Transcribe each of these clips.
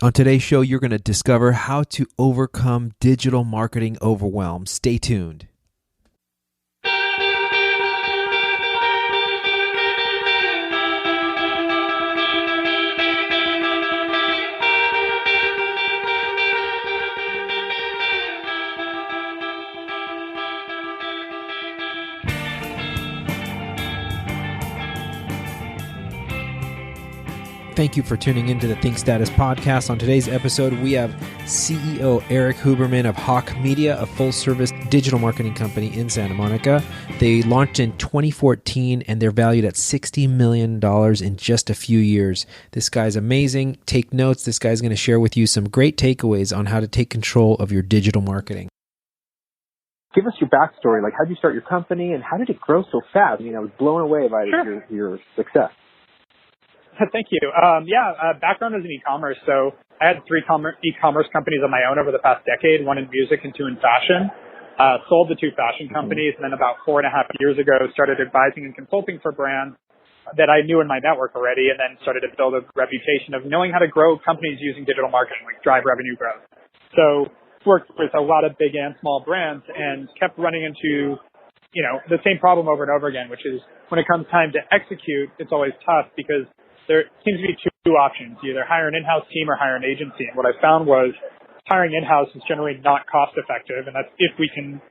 On today's show, you're going to discover how to overcome digital marketing overwhelm. Stay tuned. Thank you for tuning into the Think Status podcast. On today's episode, we have CEO Erik Huberman of HawkeMedia, a full-service digital marketing company in Santa Monica. They launched in 2014, and they're valued at $60 million in just a few years. This guy's amazing. Take notes. This guy's going to share with you some great takeaways on how to take control of your digital marketing. Give us your backstory. Like, how did you start your company, and how did it grow so fast? I mean, I was blown away by your success. Thank you. Background is in e-commerce. So I had three e-commerce companies of my own over the past decade, one in music and two in fashion. Sold the two fashion companies, and then about 4.5 years ago, started advising and consulting for brands that I knew in my network already, and then started to build a reputation of knowing how to grow companies using digital marketing, like drive revenue growth. So worked with a lot of big and small brands and kept running into, the same problem over and over again, which is when it comes time to execute, it's always tough because there seems to be two options. You either hire an in-house team or hire an agency. And what I found was hiring in-house is generally not cost effective. And that's if you can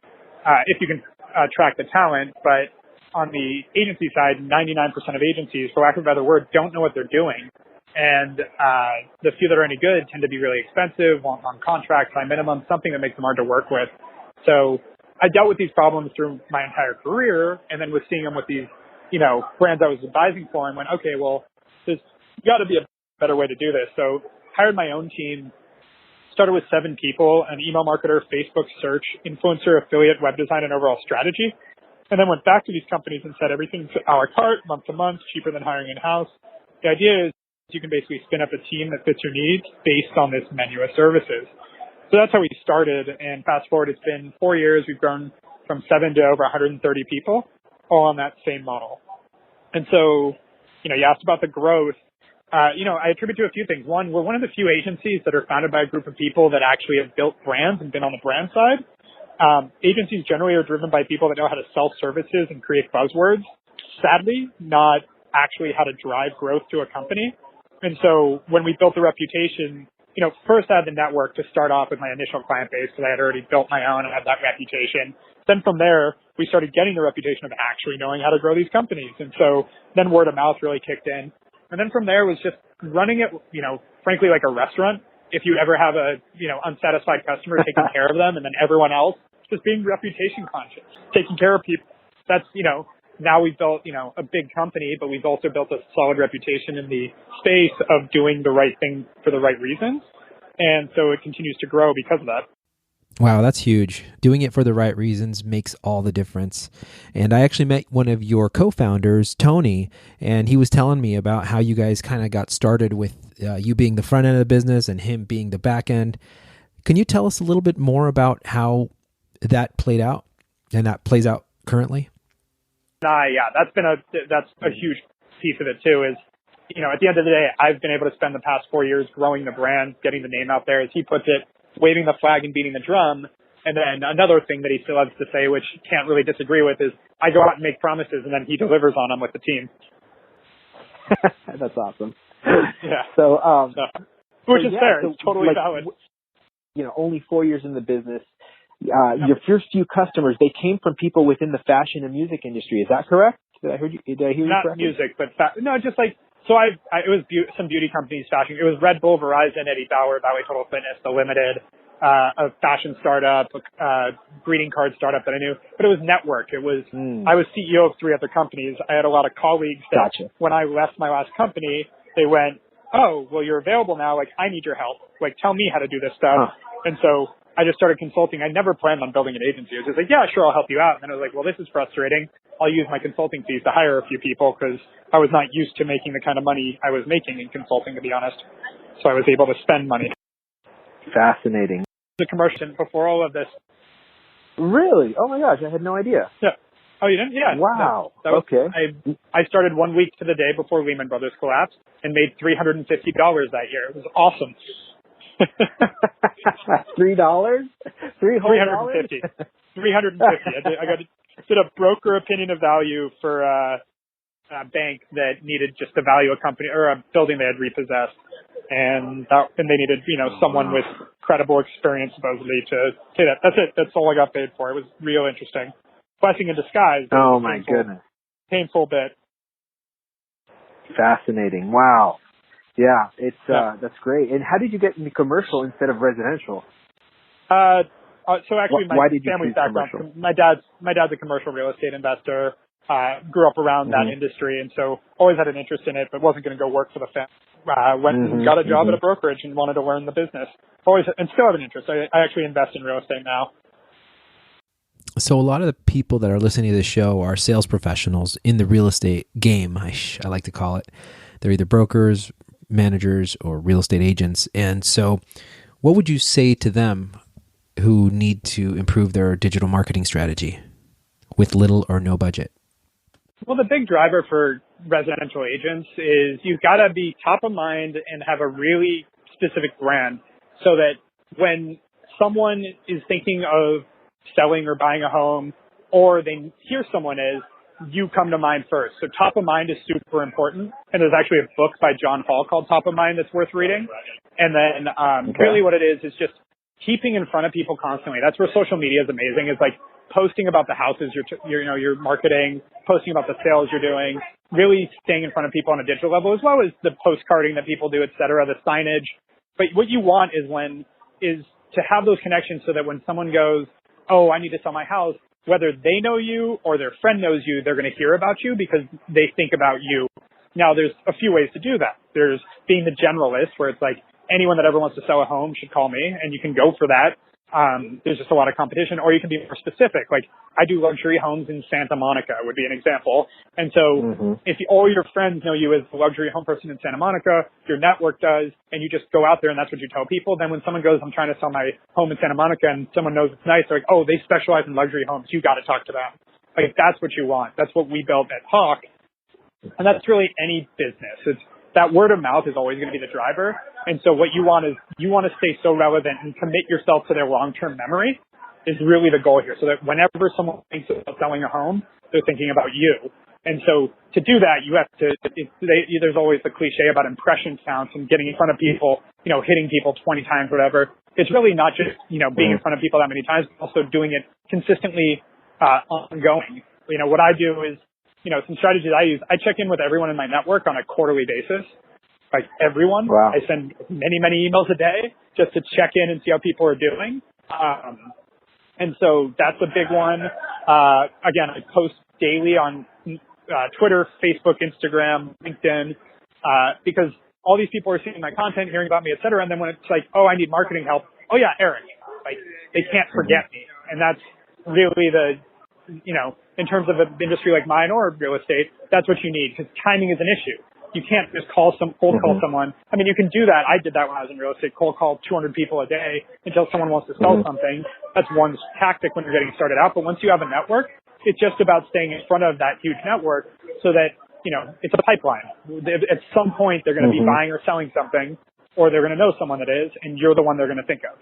attract the talent. But on the agency side, 99% of agencies, for lack of a better word, don't know what they're doing. And the few that are any good tend to be really expensive, on contracts, high minimum, something that makes them hard to work with. So I dealt with these problems through my entire career, and then was seeing them with these, brands I was advising for, and went, okay, well, there's got to be a better way to do this. So hired my own team, started with 7 people, an email marketer, Facebook search, influencer, affiliate, web design, and overall strategy. And then went back to these companies and said everything's a la carte, month to month, cheaper than hiring in-house. The idea is you can basically spin up a team that fits your needs based on this menu of services. So that's how we started. And fast forward, it's been 4 years. We've grown from 7 to over 130 people, all on that same model. And so, you asked about the growth. I attribute to a few things. One, we're one of the few agencies that are founded by a group of people that actually have built brands and been on the brand side. Agencies generally are driven by people that know how to sell services and create buzzwords. Sadly, not actually how to drive growth to a company. And so when we built the reputation, first I had the network to start off with my initial client base because I had already built my own and had that reputation. Then from there, we started getting the reputation of actually knowing how to grow these companies. And so then word of mouth really kicked in. And then from there was just running it, frankly, like a restaurant. If you ever have a, unsatisfied customer, taking care of them, and then everyone else just being reputation conscious, taking care of people. That's, now we've built, a big company, but we've also built a solid reputation in the space of doing the right thing for the right reasons. And so it continues to grow because of that. Wow, that's huge. Doing it for the right reasons makes all the difference. And I actually met one of your co-founders, Tony, and he was telling me about how you guys kind of got started with you being the front end of the business and him being the back end. Can you tell us a little bit more about how that played out and that plays out currently? Yeah, that's a huge piece of it too is, at the end of the day, I've been able to spend the past 4 years growing the brand, getting the name out there, as he puts it, waving the flag and beating the drum. And then another thing that he still has to say, which can't really disagree with, is I go out and make promises and then he delivers on them with the team. That's awesome. Yeah. So, which is fair. It's totally valid. Only 4 years in the business. Your first few customers, they came from people within the fashion and music industry. Is that correct? Did I hear you Not correctly? Music, but just like, so it was some beauty companies, fashion. It was Red Bull, Verizon, Eddie Bauer, Valley Total Fitness, The Limited, a fashion startup, a greeting card startup that I knew. But it was network. It was, I was CEO of 3 other companies. I had a lot of colleagues that when I left my last company, they went, oh, well, you're available now. Like, I need your help. Like, tell me how to do this stuff. And so I just started consulting. I never planned on building an agency. I was just like, yeah, sure, I'll help you out. And then I was like, well, this is frustrating. I'll use my consulting fees to hire a few people because I was not used to making the kind of money I was making in consulting, to be honest. So I was able to spend money. Fascinating. The commercial before all of this. Really? Oh my gosh, I had no idea. Yeah. Oh, you didn't? Yeah. Wow. That was, okay. I started 1 week to the day before Lehman Brothers collapsed and made $350 that year. It was awesome. $3? $350. $350. Did a broker opinion of value for a bank that needed just to value a company or a building they had repossessed, and they needed someone with credible experience supposedly to say that. That's it. That's all I got paid for. It was real interesting. Blessing in disguise. Oh my goodness. Painful bit. Fascinating. Wow. Yeah, that's great. And how did you get into commercial instead of residential? So actually, why did you family's choose background. commercial? My dad's a commercial real estate investor. Grew up around that industry, and so always had an interest in it, but wasn't going to go work for the family. Went and got a job at a brokerage and wanted to learn the business. Always, and still have an interest. I actually invest in real estate now. So a lot of the people that are listening to this show are sales professionals in the real estate game, I like to call it. They're either brokers, managers, or real estate agents. And so what would you say to them who need to improve their digital marketing strategy with little or no budget? Well, the big driver for residential agents is you've got to be top of mind and have a really specific brand so that when someone is thinking of selling or buying a home, or they hear someone is, you come to mind first. So top of mind is super important. And there's actually a book by John Hall called Top of Mind that's worth reading. And then really what it is just keeping in front of people constantly. That's where social media is amazing. It's like posting about the houses you're marketing, posting about the sales you're doing, really staying in front of people on a digital level, as well as the postcarding that people do, et cetera, the signage. But what you want is to have those connections so that when someone goes, oh, I need to sell my house, whether they know you or their friend knows you, they're going to hear about you because they think about you. Now, there's a few ways to do that. There's being the generalist, where it's like anyone that ever wants to sell a home should call me, and you can go for that. There's just a lot of competition, or you can be more specific. Like I do luxury homes in Santa Monica would be an example. And so if all your friends know you as a luxury home person in Santa Monica, your network does, and you just go out there and that's what you tell people, then when someone goes, I'm trying to sell my home in Santa Monica, and someone knows it's nice, they're like, oh, they specialize in luxury homes. You got to talk to them. Like that's what you want. That's what we built at Hawk. And that's really any business. It's that word of mouth is always going to be the driver. And so what you want is you want to stay so relevant and commit yourself to their long-term memory is really the goal here. So that whenever someone thinks about selling a home, they're thinking about you. And so to do that, you have to, there's always the cliche about impression counts and getting in front of people, hitting people 20 times, whatever. It's really not just, being in front of people that many times, but also doing it consistently, ongoing. What I do is, some strategies I use, I check in with everyone in my network on a quarterly basis. Like everyone. Wow. I send many, many emails a day just to check in and see how people are doing. And so that's a big one. Again, I post daily on Twitter, Facebook, Instagram, LinkedIn, because all these people are seeing my content, hearing about me, et cetera. And then when it's like, oh, I need marketing help. Oh yeah, Erik. Like they can't forget me. And that's really in terms of an industry like mine or real estate, that's what you need because timing is an issue. You can't just cold call someone. I mean, you can do that. I did that when I was in real estate, cold call 200 people a day until someone wants to sell something. That's one tactic when you're getting started out. But once you have a network, it's just about staying in front of that huge network so that, it's a pipeline. At some point, they're going to be buying or selling something, or they're going to know someone that is, and you're the one they're going to think of.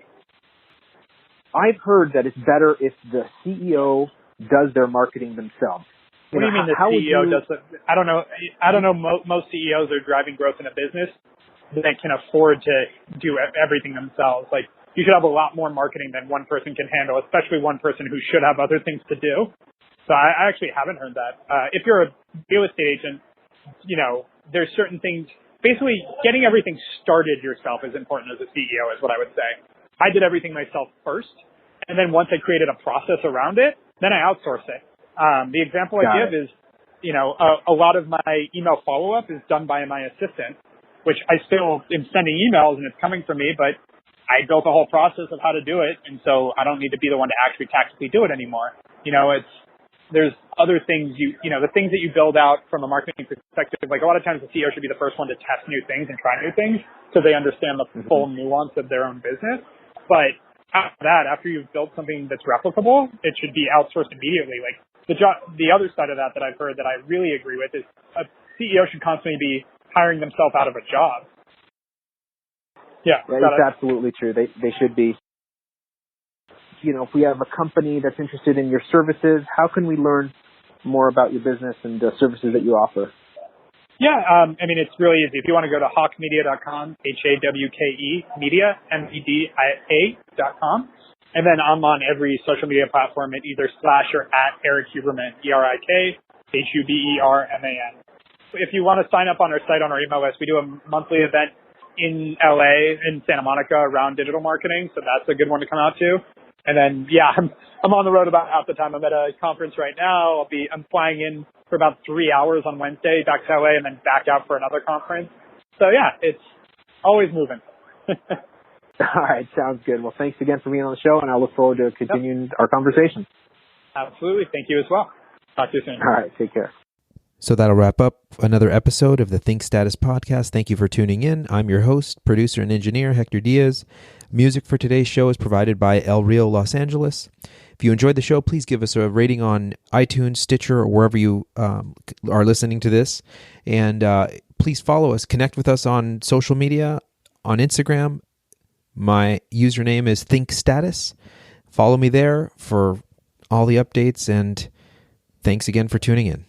I've heard that it's better if the CEO does their marketing themselves. What do you mean the CEO does it? I don't know. Most CEOs are driving growth in a business that can afford to do everything themselves. Like you should have a lot more marketing than one person can handle, especially one person who should have other things to do. So I actually haven't heard that. If you're a real estate agent, there's certain things. Basically, getting everything started yourself is important as a CEO, is what I would say. I did everything myself first, and then once I created a process around it, then I outsourced it. The example I give is, a lot of my email follow-up is done by my assistant, which I still am sending emails and it's coming from me, but I built a whole process of how to do it. And so I don't need to be the one to actually tactically do it anymore. There's other things the things that you build out from a marketing perspective, like a lot of times the CEO should be the first one to test new things and try new things so they understand the full nuance of their own business. But after you've built something that's replicable, it should be outsourced immediately. Like the other side of that I've heard that I really agree with is a CEO should constantly be hiring themselves out of a job. Yeah, It's absolutely true. They should be. If we have a company that's interested in your services, how can we learn more about your business and the services that you offer? Yeah, it's really easy. If you want to go to HawkeMedia.com, HAWKE, media, MEDIA.com. And then I'm on every social media platform at either / or at Erik Huberman, ERIK, HUBERMAN. If you want to sign up on our site, on our email list, we do a monthly event in LA, in Santa Monica, around digital marketing. So that's a good one to come out to. And then, I'm on the road about half the time. I'm at a conference right now. I'm flying in for about 3 hours on Wednesday back to LA and then back out for another conference. So it's always moving. All right. Sounds good. Well, thanks again for being on the show, and I look forward to continuing our conversation. Absolutely. Thank you as well. Talk to you soon. All right. Take care. So that'll wrap up another episode of the Think Status podcast. Thank you for tuning in. I'm your host, producer, and engineer, Hector Diaz. Music for today's show is provided by El Rio Los Angeles. If you enjoyed the show, please give us a rating on iTunes, Stitcher, or wherever you are listening to this. And please follow us. Connect with us on social media, on Instagram. My username is Think Status. Follow me there for all the updates, and thanks again for tuning in.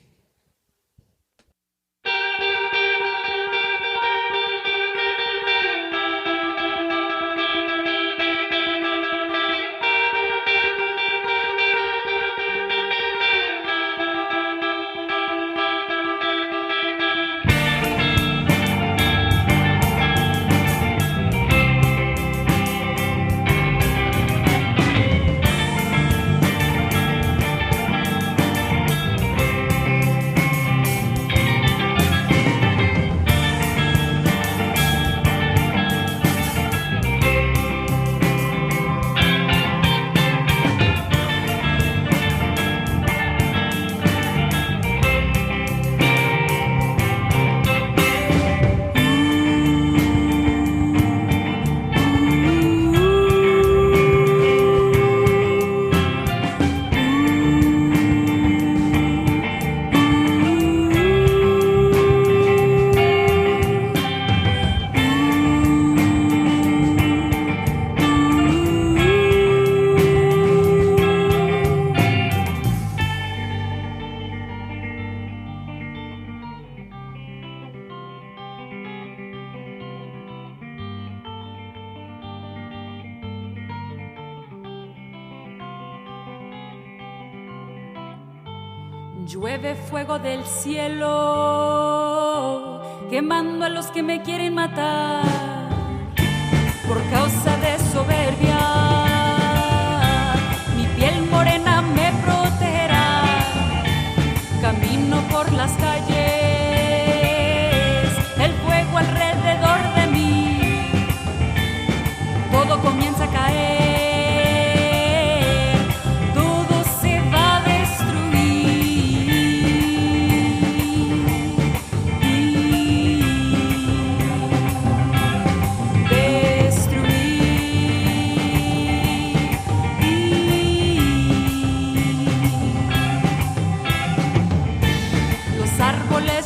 Llueve fuego del cielo, quemando a los que me quieren matar. Por causa de soberbia, mi piel morena me protegerá. Camino por las calles, el fuego alrededor de mí. Todo comienza a caer.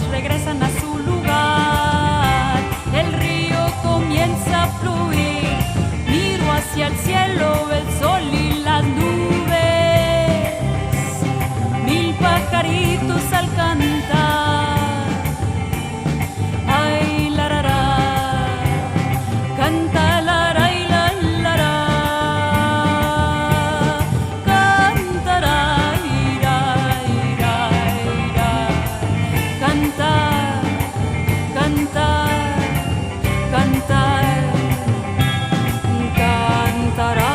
Regresan a su lugar, el río comienza a fluir, miro hacia el cielo, el sol y las nubes, 1000 pajaritos al cantar, ay la ra ra, canta la ra y la ra, cantará ira, ira, ira, cantar, cantar, cantar, cantará.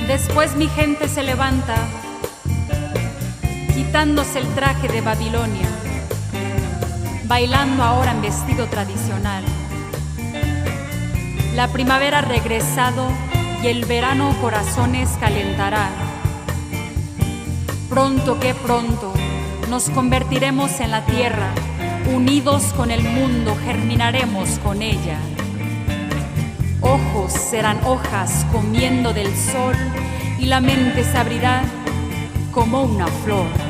Después mi gente se levanta, quitándose el traje de Babilonia. bailando ahora en vestido tradicional. La primavera ha regresado y el verano corazones calentará. Pronto que pronto nos convertiremos en la tierra, unidos con el mundo germinaremos con ella. Ojos serán hojas comiendo del sol y la mente se abrirá como una flor.